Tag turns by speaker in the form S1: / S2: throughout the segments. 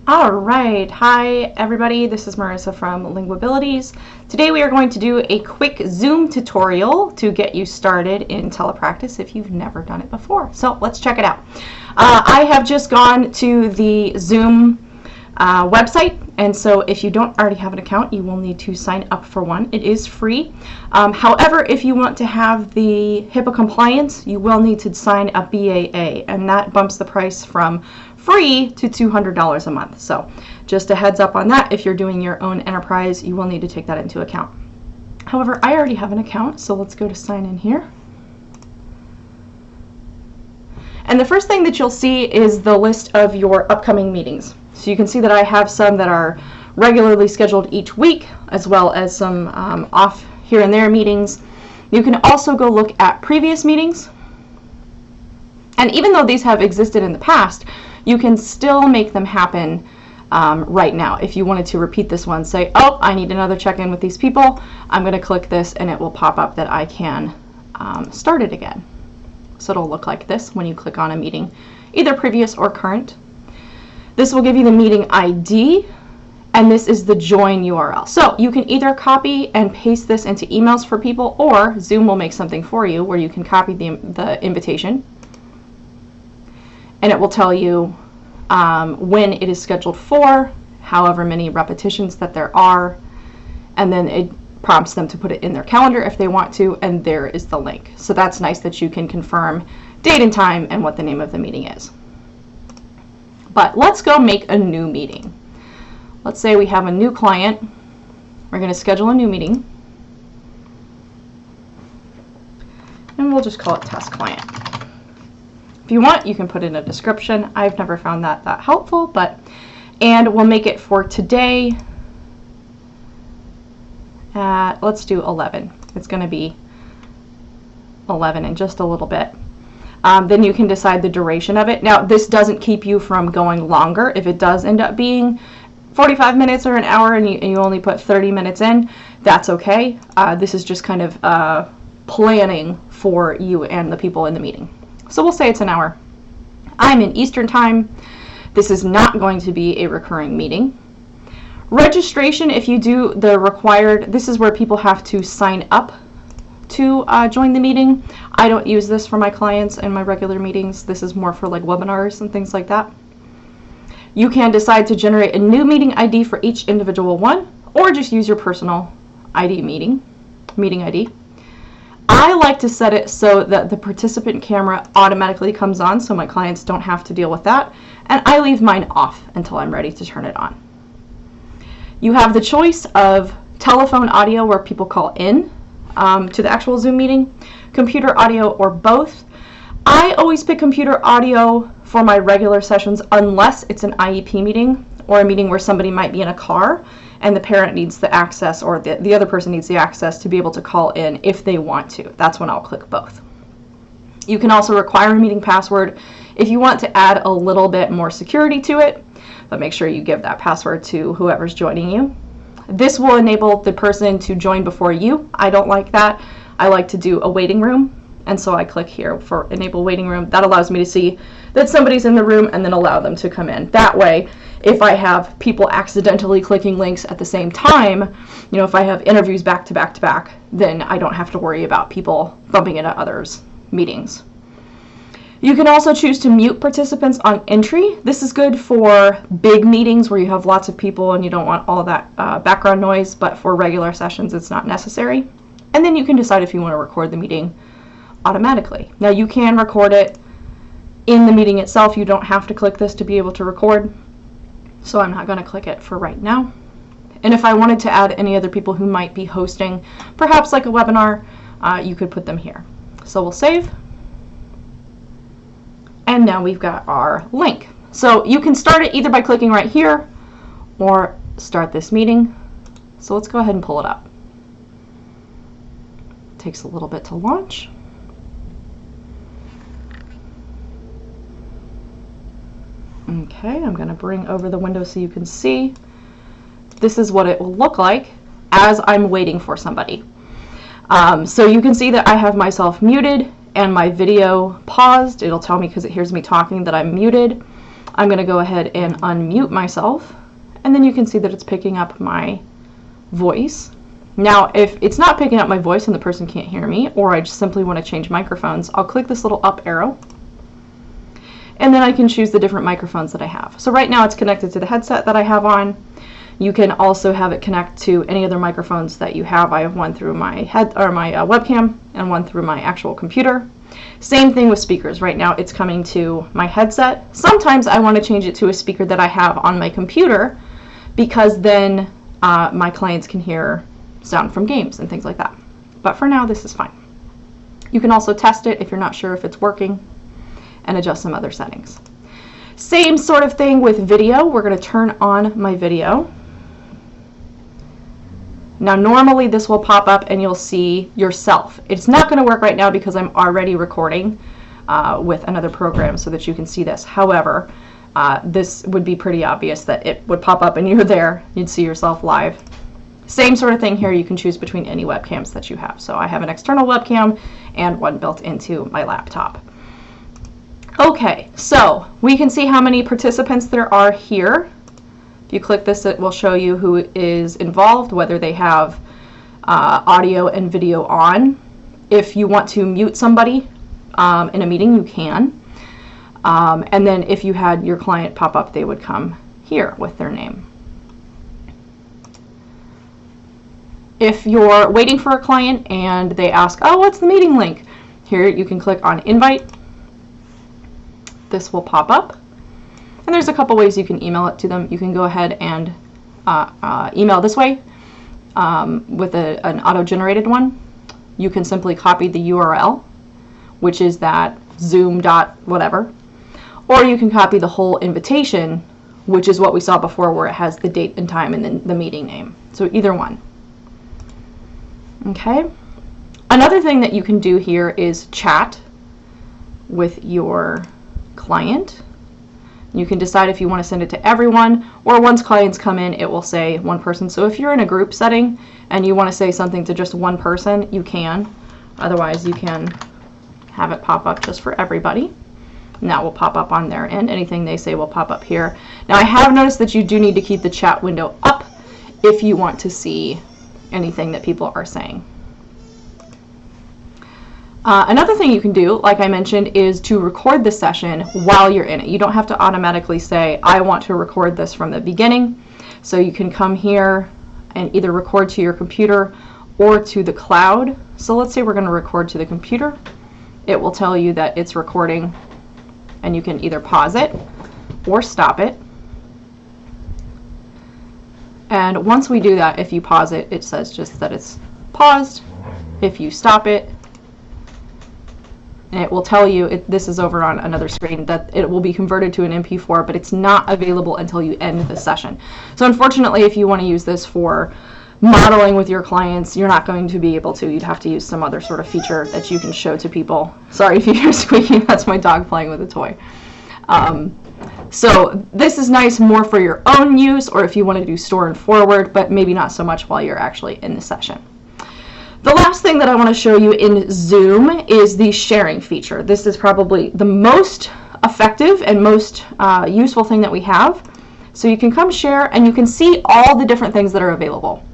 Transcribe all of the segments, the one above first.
S1: All right, hi everybody, this is Marissa from Linguabilities. Today we are going to do a quick Zoom tutorial to get you started in telepractice if you've never done it before. So let's check it out. I have just gone to the Zoom website, and so if you don't already have an account, you will need to sign up for one. It is free. However, if you want to have the HIPAA compliance, you will need to sign a BAA, and that bumps the price from free to $200 a month. So just a heads up on that. If you're doing your own enterprise, you will need to take that into account. However, I already have an account, so let's go to sign in here. And the first thing that you'll see is the list of your upcoming meetings. So you can see that I have some that are regularly scheduled each week, as well as some off here and there meetings. You can also go look at previous meetings. And even though these have existed in the past, you can still make them happen right now. If you wanted to repeat this one, say, oh, I need another check-in with these people, I'm going to click this and it will pop up that I can start it again. So it'll look like this when you click on a meeting, either previous or current. This will give you the meeting ID, and this is the join URL. So you can either copy and paste this into emails for people, or Zoom will make something for you where you can copy the invitation, and it will tell you when it is scheduled for, however many repetitions that there are, and then it prompts them to put it in their calendar if they want to, and there is the link. So that's nice that you can confirm date and time and what the name of the meeting is. But let's go make a new meeting. Let's say we have a new client. We're going to schedule a new meeting, and we'll just call it test client. If you want, you can put in a description. I've never found that helpful, and we'll make it for today at, let's do 11. It's going to be 11 in just a little bit. Then you can decide the duration of it. Now, this doesn't keep you from going longer. If it does end up being 45 minutes or an hour and you only put 30 minutes in, that's okay. This is just kind of planning for you and the people in the meeting. So we'll say it's an hour. I'm in Eastern time. This is not going to be a recurring meeting. Registration, if you do the required, this is where people have to sign up to join the meeting. I don't use this for my clients and my regular meetings. This is more for like webinars and things like that. You can decide to generate a new meeting ID for each individual one, or just use your personal ID meeting ID. I like to set it so that the participant camera automatically comes on, so my clients don't have to deal with that, and I leave mine off until I'm ready to turn it on. You have the choice of telephone audio, where people call in to the actual Zoom meeting, computer audio, or both. I always pick computer audio for my regular sessions unless it's an IEP meeting or a meeting where somebody might be in a car and the parent needs the access, or the other person needs the access to be able to call in if they want to. That's when I'll click both. You can also require a meeting password if you want to add a little bit more security to it, but make sure you give that password to whoever's joining you. This will enable the person to join before you. I don't like that. I like to do a waiting room, and so I click here for enable waiting room. That allows me to see that somebody's in the room and then allow them to come in. That way, if I have people accidentally clicking links at the same time, if I have interviews back to back to back, then I don't have to worry about people bumping into others' meetings. You can also choose to mute participants on entry. This is good for big meetings where you have lots of people and you don't want all that background noise, but for regular sessions, it's not necessary. And then you can decide if you want to record the meeting automatically. Now, you can record it in the meeting itself. You don't have to click this to be able to record, so I'm not going to click it for right now. And if I wanted to add any other people who might be hosting, perhaps like a webinar, you could put them here. So we'll save. And now we've got our link. So you can start it either by clicking right here or start this meeting. So let's go ahead and pull it up. It takes a little bit to launch. Okay, I'm going to bring over the window so you can see. This is what it will look like as I'm waiting for somebody. So you can see that I have myself muted and my video paused. It'll tell me, because it hears me talking, that I'm muted. I'm going to go ahead and unmute myself, and then you can see that it's picking up my voice. Now, if it's not picking up my voice and the person can't hear me, or I just simply want to change microphones, I'll click this little up arrow, and then I can choose the different microphones that I have. So right now it's connected to the headset that I have on. You can also have it connect to any other microphones that you have. I have one through my webcam and one through my actual computer. Same thing with speakers. Right now it's coming to my headset. Sometimes I want to change it to a speaker that I have on my computer, because then my clients can hear sound from games and things like that. But for now, this is fine. You can also test it if you're not sure if it's working and adjust some other settings. Same sort of thing with video. We're going to turn on my video. Now, normally this will pop up and you'll see yourself. It's not going to work right now because I'm already recording with another program so that you can see this. However, this would be pretty obvious that it would pop up and you're there. You'd see yourself live. Same sort of thing here. You can choose between any webcams that you have. So I have an external webcam and one built into my laptop. Okay, so we can see how many participants there are here. If you click this, it will show you who is involved, whether they have audio and video on. If you want to mute somebody in a meeting, you can. And then if you had your client pop up, they would come here with their name. If you're waiting for a client and they ask, oh, what's the meeting link? Here you can click on invite. This will pop up. And there's a couple ways you can email it to them. You can go ahead and email this way with an auto-generated one. You can simply copy the URL, which is that Zoom dot whatever. Or you can copy the whole invitation, which is what we saw before, where it has the date and time and then the meeting name. So either one. Okay. Another thing that you can do here is chat with your client. You can decide if you want to send it to everyone, or once clients come in, it will say one person. So if you're in a group setting and you want to say something to just one person, you can. Otherwise, you can have it pop up just for everybody. And that will pop up on their end. Anything they say will pop up here. Now, I have noticed that you do need to keep the chat window up if you want to see anything that people are saying. Another thing you can do, like I mentioned, is to record the session while you're in it. You don't have to automatically say, I want to record this from the beginning. So you can come here and either record to your computer or to the cloud. So let's say we're going to record to the computer. It will tell you that it's recording, and you can either pause it or stop it. And once we do that, if you pause it, it says just that it's paused. If you stop it, and it will tell you, this is over on another screen, that it will be converted to an MP4, but it's not available until you end the session. So unfortunately, if you want to use this for modeling with your clients, you're not going to be able to. You'd have to use some other sort of feature that you can show to people. Sorry if you hear squeaking, that's my dog playing with a toy. So this is nice more for your own use, or if you want to do store and forward, but maybe not so much while you're actually in the session. The last thing that I want to show you in Zoom is the sharing feature. This is probably the most effective and most useful thing that we have. So you can come share and you can see all the different things that are available.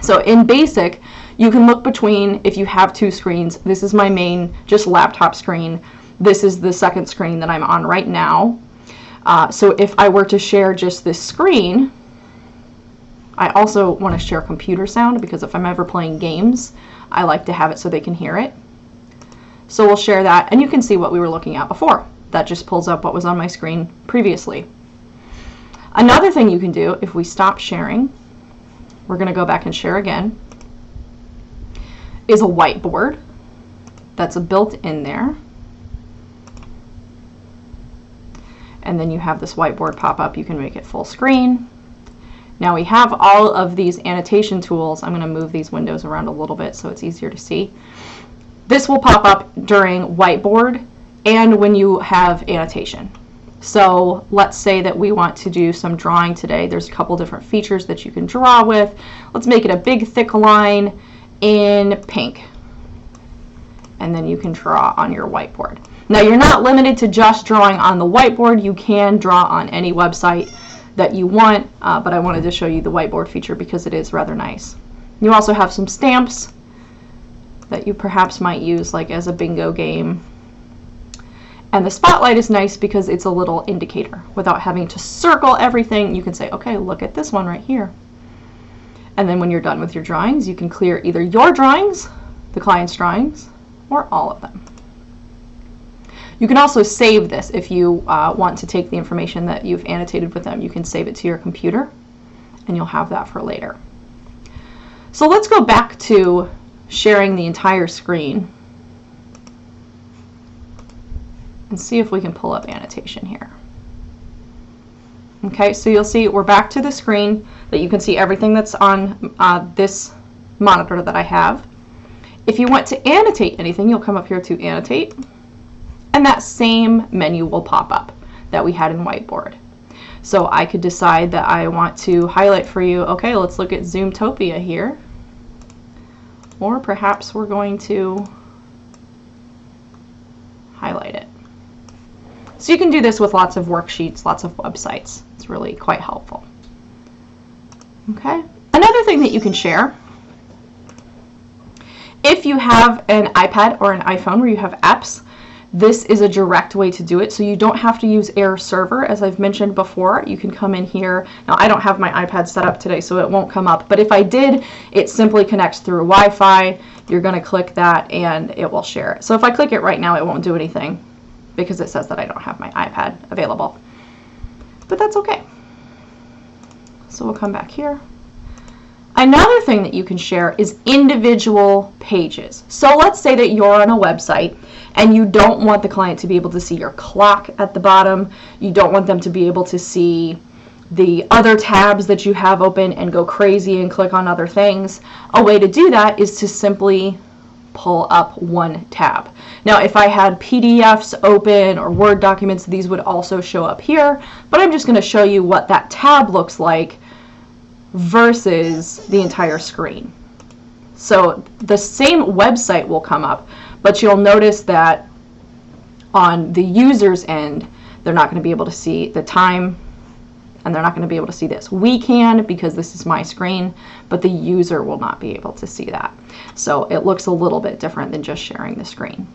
S1: So in basic, you can look between, if you have two screens, this is my main just laptop screen. This is the second screen that I'm on right now. So if I were to share just this screen, I also want to share computer sound, because if I'm ever playing games, I like to have it so they can hear it. So we'll share that, and you can see what we were looking at before. That just pulls up what was on my screen previously. Another thing you can do, if we stop sharing, we're going to go back and share again, is a whiteboard that's built in there. And then you have this whiteboard pop up. You can make it full screen. Now we have all of these annotation tools. I'm going to move these windows around a little bit so it's easier to see. This will pop up during whiteboard and when you have annotation. So let's say that we want to do some drawing today. There's a couple different features that you can draw with. Let's make it a big thick line in pink. and then you can draw on your whiteboard. Now, you're not limited to just drawing on the whiteboard. You can draw on any website that you want, but I wanted to show you the whiteboard feature because it is rather nice. You also have some stamps that you perhaps might use like as a bingo game. And the spotlight is nice because it's a little indicator. Without having to circle everything, you can say, okay, look at this one right here. And then when you're done with your drawings, you can clear either your drawings, the client's drawings, or all of them. You can also save this if you want to take the information that you've annotated with them. You can save it to your computer, and you'll have that for later. So let's go back to sharing the entire screen and see if we can pull up annotation here. Okay, so you'll see we're back to the screen that you can see everything that's on this monitor that I have. If you want to annotate anything, you'll come up here to annotate, and that same menu will pop up that we had in whiteboard. So I could decide that I want to highlight for you, okay, let's look at Zoomtopia here. Or perhaps we're going to highlight it. So you can do this with lots of worksheets, lots of websites. It's really quite helpful. Okay. Another thing that you can share, if you have an iPad or an iPhone where you have apps, this is a direct way to do it. So you don't have to use Air Server, as I've mentioned before. You can come in here. Now, I don't have my iPad set up today, so it won't come up. But if I did, it simply connects through Wi-Fi. You're going to click that, and it will share it. So if I click it right now, it won't do anything because it says that I don't have my iPad available. But that's okay. So we'll come back here. Another thing that you can share is individual pages. So let's say that you're on a website and you don't want the client to be able to see your clock at the bottom. You don't want them to be able to see the other tabs that you have open and go crazy and click on other things. A way to do that is to simply pull up one tab. Now, if I had PDFs open or Word documents, these would also show up here, but I'm just going to show you what that tab looks like versus the entire screen. So the same website will come up, but you'll notice that on the user's end, they're not going to be able to see the time, and they're not going to be able to see this. We can, because this is my screen, but the user will not be able to see that. So it looks a little bit different than just sharing the screen.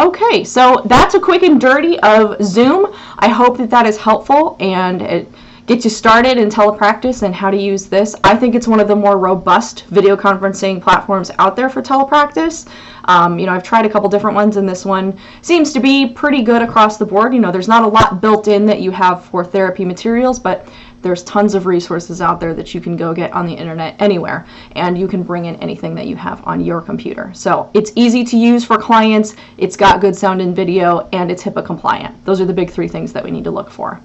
S1: Okay, so that's a quick and dirty of Zoom. I hope that that is helpful and it gets you started in telepractice and how to use this. I think it's one of the more robust video conferencing platforms out there for telepractice. You know, I've tried a couple different ones, and this one seems to be pretty good across the board. You know, there's not a lot built in that you have for therapy materials, but there's tons of resources out there that you can go get on the internet anywhere, and you can bring in anything that you have on your computer. So it's easy to use for clients, it's got good sound and video, and it's HIPAA compliant. Those are the big three things that we need to look for.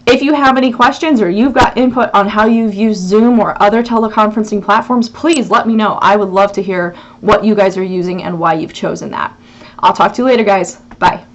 S1: If you have any questions or you've got input on how you've used Zoom or other teleconferencing platforms, please let me know. I would love to hear what you guys are using and why you've chosen that. I'll talk to you later, guys. Bye.